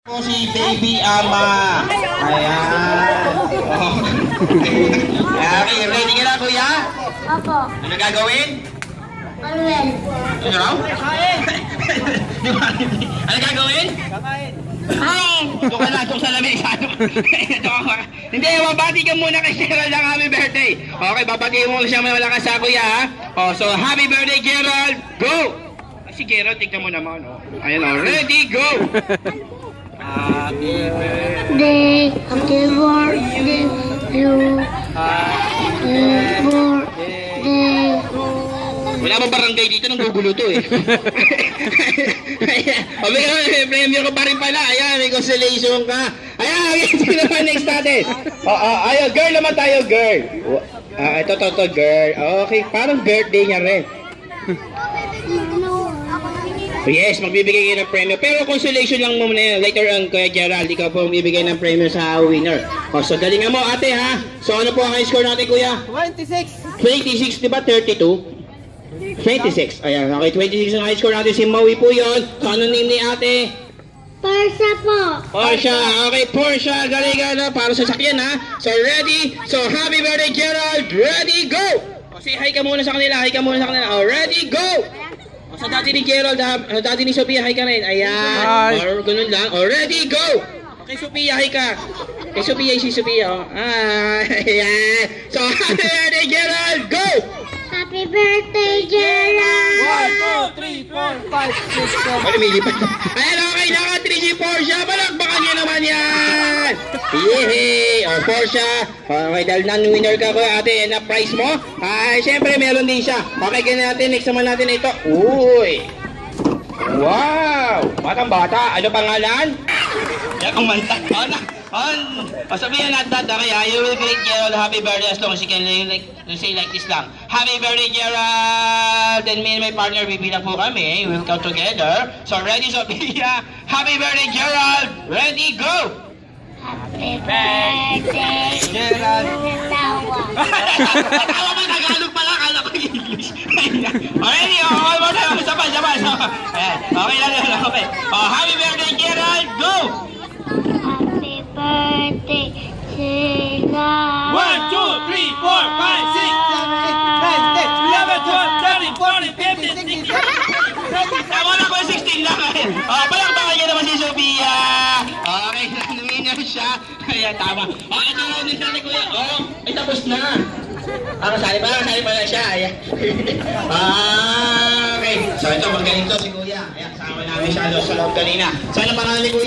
Po si Baby Ama. Ayan. Okay, ready ka na, kuya? Opo. Ano gagawin? Manuel. Ano raw? Ano gagawin? Kain. Ito ka na, itong salamig. Hindi, mabati ka muna kay Gerald ng happy birthday. Okay, babatiin mo siya malakas sa kuya, ha? Oh, so, happy birthday, Gerald! Go! Si Gerald, tignan mo naman, oh. Ayan, oh. Ready, go! Happy birthday. Happy birthday you. Happy birthday. Wala bang barangay dito nang gugulo to eh. O may premium ko pa rin pala. Ayan, may consolation ka. Ayan, sino naman next natin? Ayun, girl naman tayo, girl. Ito, girl. Okay, parang birthday niya rin. Yes, magbibigay kayo ng premyo. Pero consolation lang muna yan. Later on, Kuya Gerald, ikaw po magbibigay ng premyo sa winner. O, so galingan mo, ate, ha? So, ano po ang high score natin, Kuya? 26. 26, di ba? 32? 26. Ayan, okay. 26 ang high score natin. Si Maui po yun. So, ano name ni ate? Parsa po. Porsche. Okay, Porsche. Galing na para sa sakyan, ha? So, ready? So, happy birthday, Gerald. Ready, go! O, say hi ka muna sa kanila. Hi ka muna sa kanila. O, ready, go! O, sa dati ni Gerald, ha? Dati ni Sophia, hi ka rin. Ayan. O, ganun lang. O, ready, go! Kay Sophia, hi ka. Kay Sophia, si Sophia, o. Ayan. So, happy birthday, Gerald. Go! Happy birthday, Gerald. 1, 2, 3, 4, 5, 6, 7. Ano, may lipat? Ayan, okay, naka 3G Porsche. Balakbakan nyo naman yan. Yehey! O, Porsche. Okay, dahil non-winner ka ko, ate, na price mo. Ay, syempre, meron din siya. Okay, ganyan natin. Next naman natin ito. Uy! Wow! Batang-bata. Ano pangalan? Yan ang manta. Sabihin natin kaya, you will greet Gerald happy birthday as long as you can say like this lang. Happy birthday, Gerald! Then me and my partner, bibilang po kami. We'll come together. So, ready, Sophia? Happy birthday, Gerald! Ready, go! Happy birthday, Gerald. Tawa. Tawa ba? Tagalog pala. Kala ko English. Already, all more time. Sabay. Ayan. Okay lang yun. Okay. Happy birthday, Gerald! Go! Happy birthday, Gerald. 1, 2, 3, 4, 5, 6, 7, 8, 9, 10, 11, 12, 13, 14, 15, 16. Tama na ko 16 lang eh. Palakpakan niya naman si Sophia. Okay, winner siya. Ayan, tama. Ito lang din sa kuya. Ay tapos na. Kasali pa na siya. Ayan. Okay. So ito, magaling to si kuya. Ayan, kasama namin siya sa loob kanina. Sana pangalan ni kuya.